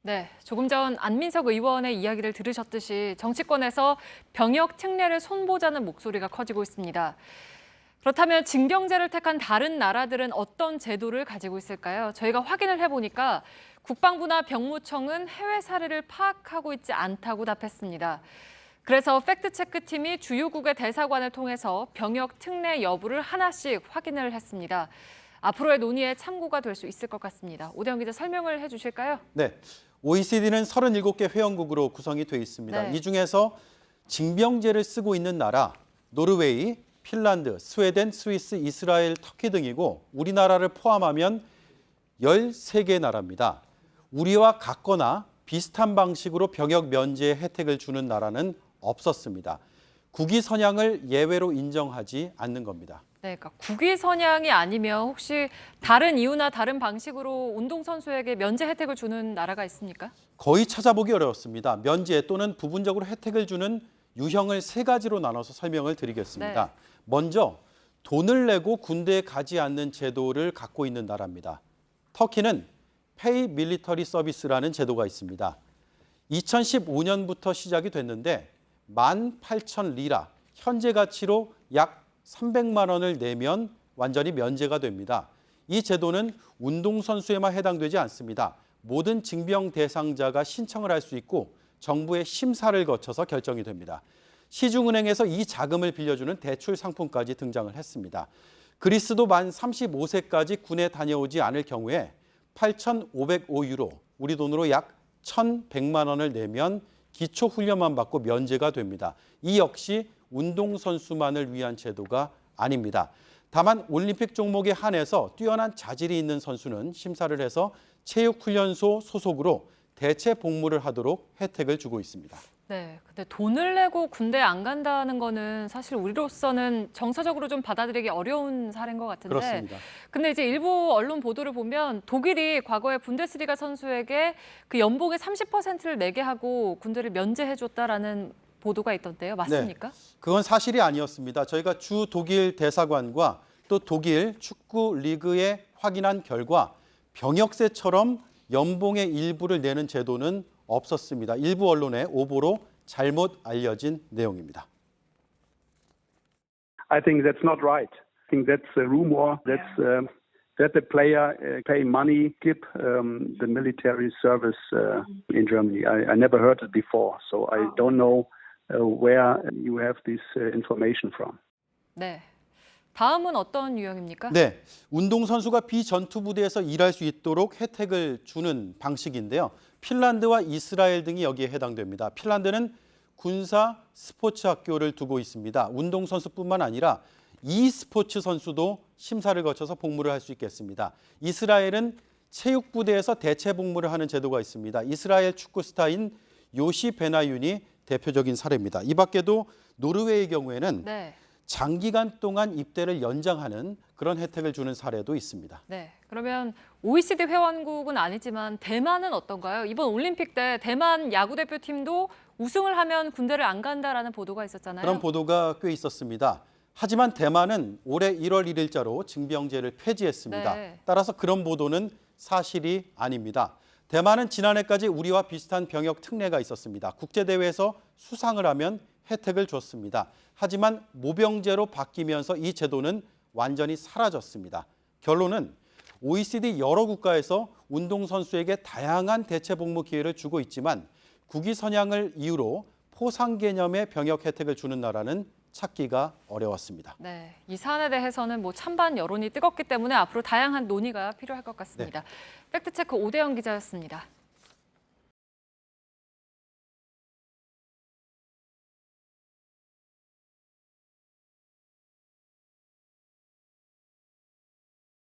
네, 조금 전 안민석 의원의 이야기를 들으셨듯이 정치권에서 병역 특례를 손보자는 목소리가 커지고 있습니다. 그렇다면 징병제를 택한 다른 나라들은 어떤 제도를 가지고 있을까요? 저희가 확인을 해보니까 국방부나 병무청은 해외 사례를 파악하고 있지 않다고 답했습니다. 그래서 팩트체크팀이 주요국의 대사관을 통해서 병역 특례 여부를 하나씩 확인을 했습니다. 앞으로의 논의에 참고가 될 수 있을 것 같습니다. 오대영 기자 설명을 해주실까요? 네, OECD는 37개 회원국으로 구성이 돼 있습니다. 네. 이 중에서 징병제를 쓰고 있는 나라, 노르웨이, 핀란드, 스웨덴, 스위스, 이스라엘, 터키 등이고 우리나라를 포함하면 13개 나라입니다. 우리와 같거나 비슷한 방식으로 병역 면제 혜택을 주는 나라는 없었습니다. 국위 선양을 예외로 인정하지 않는 겁니다. 네, 그러니까 국위 선양이 아니면 혹시 다른 이유나 다른 방식으로 운동선수에게 면제 혜택을 주는 나라가 있습니까? 거의 찾아보기 어렵습니다. 면제 또는 부분적으로 혜택을 주는 유형을 3가지로 나눠서 설명을 드리겠습니다. 네. 먼저 돈을 내고 군대에 가지 않는 제도를 갖고 있는 나라입니다. 터키는 페이 밀리터리 서비스라는 제도가 있습니다. 2015년부터 시작이 됐는데 18,000리라, 현재 가치로 약 300만 원을 내면 완전히 면제가 됩니다. 이 제도는 운동선수에만 해당되지 않습니다. 모든 징병 대상자가 신청을 할 수 있고 정부의 심사를 거쳐서 결정이 됩니다. 시중은행에서 이 자금을 빌려주는 대출 상품까지 등장을 했습니다. 그리스도 만 35세까지 군에 다녀오지 않을 경우에 8,505유로, 우리 돈으로 약 1,100만 원을 내면 기초 훈련만 받고 면제가 됩니다. 이 역시 운동선수만을 위한 제도가 아닙니다. 다만 올림픽 종목에 한해서 뛰어난 자질이 있는 선수는 심사를 해서 체육훈련소 소속으로 대체 복무를 하도록 혜택을 주고 있습니다. 네, 근데 돈을 내고 군대 안 간다는 거는 사실 우리로서는 정서적으로 좀 받아들이기 어려운 사례인 것 같은데. 그렇습니다. 근데 이제 일부 언론 보도를 보면 독일이 과거에 분데스리가 선수에게 그 연봉의 30%를 내게 하고 군대를 면제해줬다라는 보도가 있던데요. 맞습니까? 네, 그건 사실이 아니었습니다. 저희가 주 독일 대사관과 또 독일 축구 리그에 확인한 결과 병역세처럼 연봉의 일부를 내는 제도는 없었습니다. 일부 언론의 오보로 잘못 알려진 내용입니다. I think that's not right. I think that's a rumor. That the player pay money, keep the military service in Germany. I never heard it before, so I don't know where you have this information from. 네. 다음은 어떤 유형입니까? 네, 운동선수가 비전투 부대에서 일할 수 있도록 혜택을 주는 방식인데요. 핀란드와 이스라엘 등이 여기에 해당됩니다. 핀란드는 군사 스포츠 학교를 두고 있습니다. 운동선수뿐만 아니라 e스포츠 선수도 심사를 거쳐서 복무를 할 수 있겠습니다. 이스라엘은 체육부대에서 대체 복무를 하는 제도가 있습니다. 이스라엘 축구 스타인 요시 베나윤이 대표적인 사례입니다. 이 밖에도 노르웨이의 경우에는 네. 장기간 동안 입대를 연장하는 그런 혜택을 주는 사례도 있습니다. 네. 그러면 OECD 회원국은 아니지만 대만은 어떤가요? 이번 올림픽 때 대만 야구 대표팀도 우승을 하면 군대를 안 간다라는 보도가 있었잖아요. 그런 보도가 꽤 있었습니다. 하지만 대만은 올해 1월 1일자로 징병제를 폐지했습니다. 네. 따라서 그런 보도는 사실이 아닙니다. 대만은 지난해까지 우리와 비슷한 병역 특례가 있었습니다. 국제대회에서 수상을 하면 혜택을 줬습니다. 하지만 모병제로 바뀌면서 이 제도는 완전히 사라졌습니다. 결론은 OECD 여러 국가에서 운동선수에게 다양한 대체 복무 기회를 주고 있지만 국위 선양을 이유로 포상 개념의 병역 혜택을 주는 나라는 찾기가 어려웠습니다. 네, 이 사안에 대해서는 찬반 여론이 뜨겁기 때문에 앞으로 다양한 논의가 필요할 것 같습니다. 팩트체크 오대영 기자였습니다.